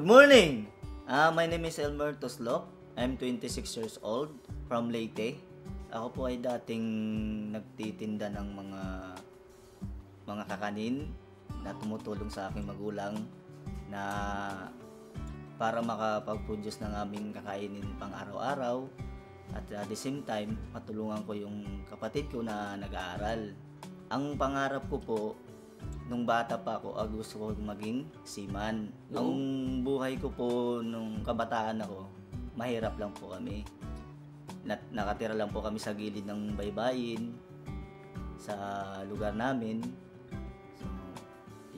Good morning! My name is Elmer Toslop. I'm 26 years old from Leyte. Ako po ay dating nagtitinda ng mga kakanin na tumutulong sa aking magulang na para makapag-produce ng aming kakainin pang araw-araw at at the same time matulungan ko yung kapatid ko na nag-aaral. Ang pangarap ko po nung bata pa ako, gusto ko maging seaman. Ang buhay ko po nung kabataan ako, mahirap lang po kami. Nakatira lang po kami sa gilid ng baybayin sa lugar namin. So,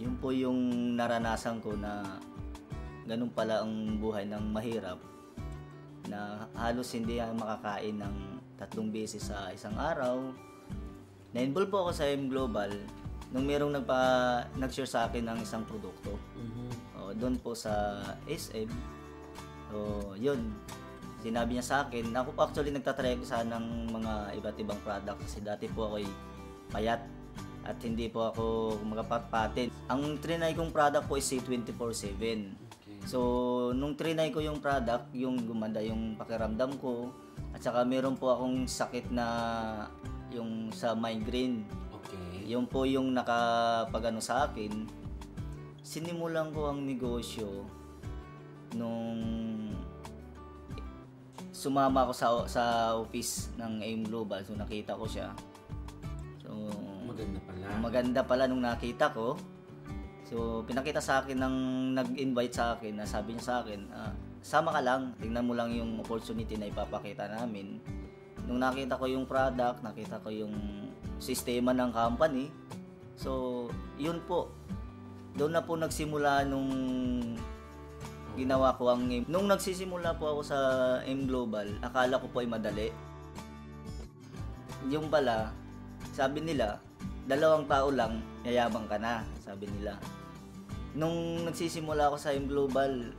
yun po yung naranasan ko na ganun pala ang buhay ng mahirap na halos hindi makakain ng 3 beses sa isang araw. Na-involve po ako sa M Global nung merong nag-share sa akin ng isang produkto. Doon po sa SM. So, yun. Sinabi niya sa akin, ako po actually nagtatry ko sana ng mga iba't ibang product kasi dati po ako'y payat at hindi po ako makapatpatin. Ang trinay kong product po is C24/7. So, nung trinay ko yung product, yung gumanda yung pakiramdam ko at saka meron po akong sakit na yung sa migraine. Yung po yung nakapagano sa akin. Sinimulan ko ang negosyo nung sumama ako sa office ng AIM Global. So nakita ko siya. So maganda pala nung nakita ko. So pinakita sa akin ng nag-invite sa akin, na sabi niya sa akin, sama ka lang, tingnan mo lang yung opportunity na ipapakita namin. Nung nakita ko yung product, nakita ko yung sistema ng company. So, yun po. Doon na po nagsimula nung ginawa ko ang M. Nung nagsisimula po ako sa M Global, akala ko po ay madali. Yung pala, sabi nila, 2 tao lang, yayabang ka na, sabi nila. Nung nagsisimula ako sa M Global,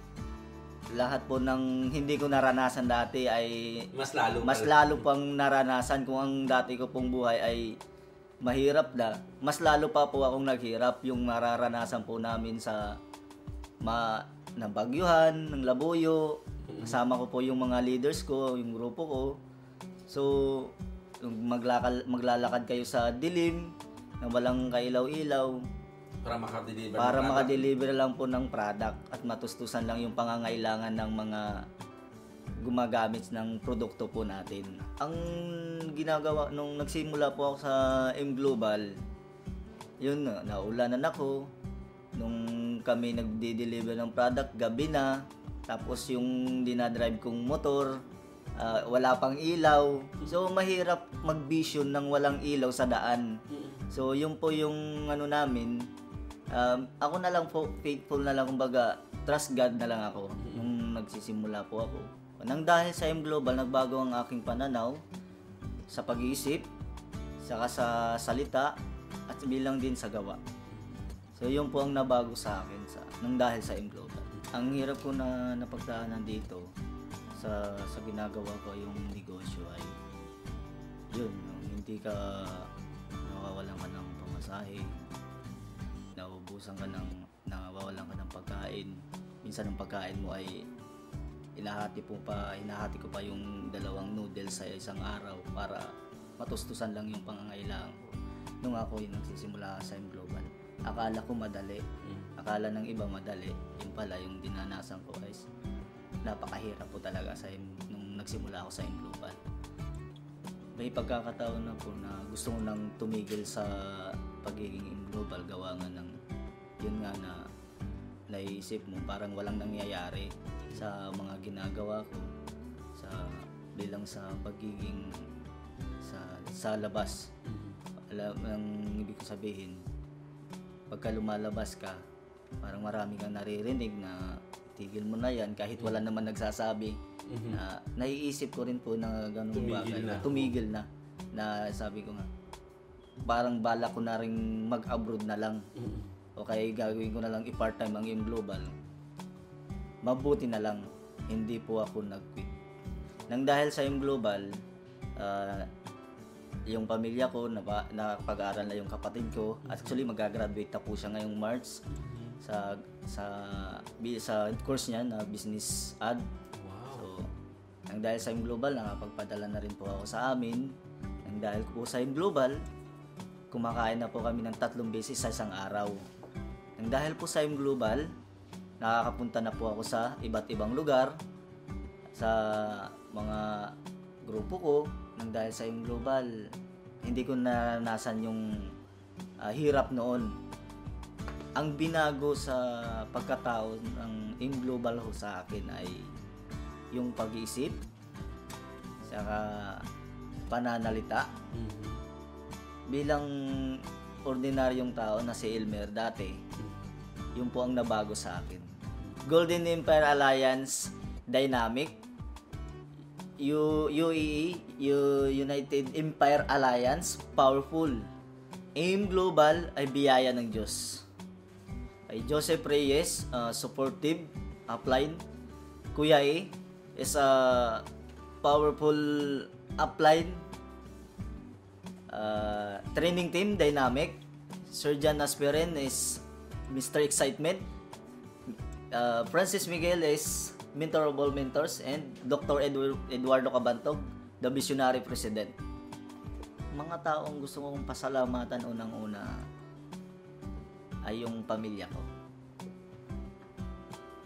lahat po ng hindi ko naranasan dati ay mas lalo pang naranasan. Kung ang dati ko pong buhay ay mahirap mas lalo pa po akong naghirap. Yung nararanasan po namin sa nabagyuhan, ng labuyo, kasama ko po yung mga leaders ko, yung grupo ko. So, maglalakad kayo sa dilim na walang kailaw-ilaw para makadeliver lang po ng product at matustusan lang yung pangangailangan ng mga gumagamit ng produkto po natin. Ang ginagawa nung nagsimula po ako sa M Global, yun, naulanan ako nung kami nagde-deliver ng product, gabi na, tapos yung dinadrive kong motor, wala pang ilaw. So mahirap mag-vision ng walang ilaw sa daan. So yun po yung namin. Ako na lang po, faithful na lang, kumbaga, trust God na lang ako nung nagsisimula po ako. Nang dahil sa M Global, nagbago ang aking pananaw sa pag-iisip, saka sa salita, at bilang din sa gawa. So, yun po ang nabago sa akin nang dahil sa M Global. Ang hirap ko na napagdaanan dito sa ginagawa ko yung negosyo ay yun, hindi ka nawawalan ka ng pamasahe, nawawalan ka ng pagkain. Minsan ang pagkain mo ay hinahati ko pa yung 2 noodles sa isang araw para matustusan lang yung pangangailangan ko. Nung ako yung nagsisimula sa M Global, akala ko madali. Akala ng iba madali. Yun pala yung dinanasan ko guys. Napakahirap po talaga nung nagsimula ako sa M Global. May pagkakataon na po na gusto ko nang tumigil sa pagiging M Global, gawa nga ng yun nga na naisip mo parang walang nangyayari sa mga ginagawa ko bilang sa pagiging sa labas. Alam ang ibig ko sabihin, pagka lumalabas ka, parang marami kang naririnig na tigil mo na yan kahit wala naman nagsasabi. Na naiisip ko rin po na ganung bagay, tumigil na sabi ko nga parang bala ko na rin mag-abroad na lang. O kaya gagawin ko na lang i-part-time ang M Global. Mabuti na lang hindi po ako nag-quit. Nang dahil sa M Global, yung pamilya ko, nakapag-aaral na yung kapatid ko. Actually, mag-graduate na po siya ngayong March. sa sa sa course niya na business ad. Wow. So, nang dahil sa M Global, nakapagpadala na rin po ako sa amin. Nang dahil po sa M Global, kumakain na po kami ng 3 beses sa isang araw. Nang dahil po sa M Global, nakakapunta na po ako sa iba't ibang lugar, sa mga grupo ko. Nang dahil sa M Global, hindi ko naranasan yung hirap noon. Ang binago sa pagkatao ng M Global ho sa akin ay yung pag-iisip, saka pananalita. Bilang ordinaryong tao na si Elmer dati, yun po ang nabago sa akin. Golden Empire Alliance Dynamic, UEE, United Empire Alliance, powerful. M Global ay biyaya ng Diyos. Ay Joseph Reyes, supportive, upline. Kuya E is a powerful upline. Training team, dynamic. Sir John Aspirin is Mr. Excitement. Francis Miguel is mentor of all mentors. And Dr. Eduardo Cabantog, the visionary president. Mga taong gusto kong pasalamatan unang-una ay yung pamilya ko.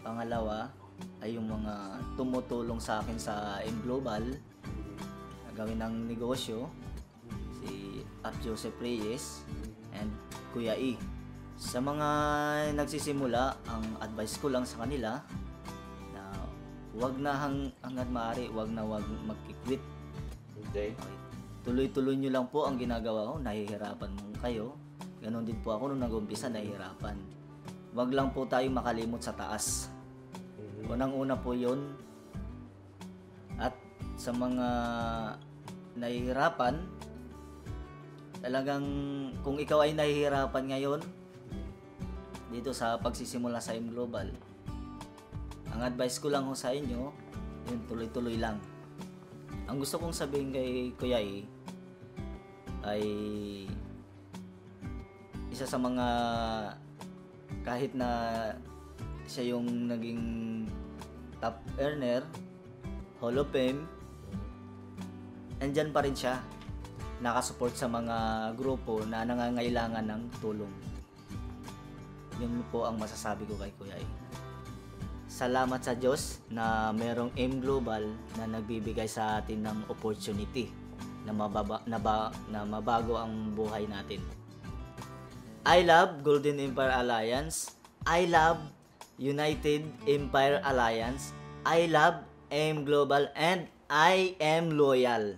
Pangalawa ay yung mga tumutulong sa akin sa M Global na gawin ng negosyo, si Joseph Reyes and Kuya E. Sa mga nagsisimula, ang advice ko lang sa kanila na wag na hanggat maaari, wag mag-quit. Okay. Tuloy-tuloy nyo lang po ang ginagawa ko, nahihirapan mo kayo. Ganon din po ako nung nag-umpisa, nahihirapan. Wag lang po tayong makalimot sa taas. Unang-una po yun. At sa mga nahihirapan, talagang kung ikaw ay nahihirapan ngayon dito sa pagsisimula sa M Global, ang advice ko lang ho sa inyo, yun, tuloy-tuloy lang. Ang gusto kong sabihin kay Kuya E ay isa sa mga, kahit na siya yung naging top earner, Hall of Fame, andyan pa rin siya, nakasupport sa mga grupo na nangangailangan ng tulong. Yun po ang masasabi ko kay Kuya E. Salamat sa Diyos na merong M Global na nagbibigay sa atin ng opportunity na mabago ang buhay natin. I love Golden Empire Alliance. I love United Empire Alliance. I love M Global and I am loyal.